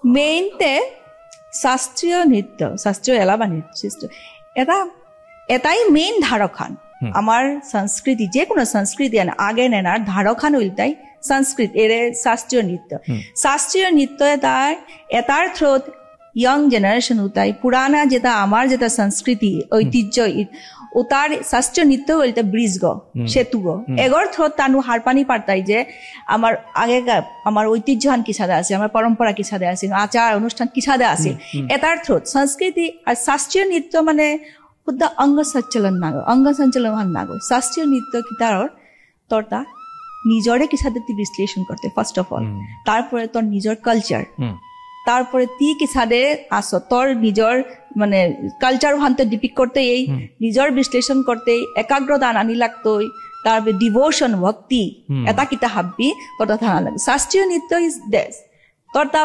মেইনতে শাস্ত্ৰীয় নৃত্য শাস্ত্ৰীয় এলাবা নৃত্য এটাই মেইন ধাৰখান আমাৰ সংস্কৃতি যে কোনো সংস্কৃতি আগে নেনাৰ ধাৰখান উল্টাই সংস্কৃত এৰে শাস্ত্ৰীয় নৃত্য এটাৰ থ্রোত ইয়ং জেনারেশন উঠাই পুরানা যেটা আমার যেটা সংস্কৃতি ঐতিহ্য ওটার শাস্ত্রীয় নৃত্য বলতে ব্রিজ গো সেতু গো এগর থ্রোত তানু হারপানি পারতাই যে আমার আগেকার আমার ঐতিহ্যহান কি সাদা আছে আমার পরম্পরা কি সাদা আছে আচার অনুষ্ঠান কি সাদা আছে এটার থ্রোত সংস্কৃতি আর শাস্ত্রীয় নৃত্য মানে শুদ্ধ অঙ্গ সঞ্চালন নাগো শাস্ত্রীয় নৃত্য কিতার তোরটা নিজরে কি সাদা বিশ্লেষণ করতে ফার্স্ট অফ অল তারপরে তোর নিজর কালচার তারপরে তি কি সাদে আসো তোর নিজর মানে কালচার ভান্তে ডিপিক করতে এই নিজর বিশ্লেষণ করতে একাগ্রতা আনি লাগতো তারপরে ডিভোশন ভক্তি এটা কিতা হাবি তোর থানা লাগে শাস্ত্রীয় নৃত্য ইজ দেশ তোর তা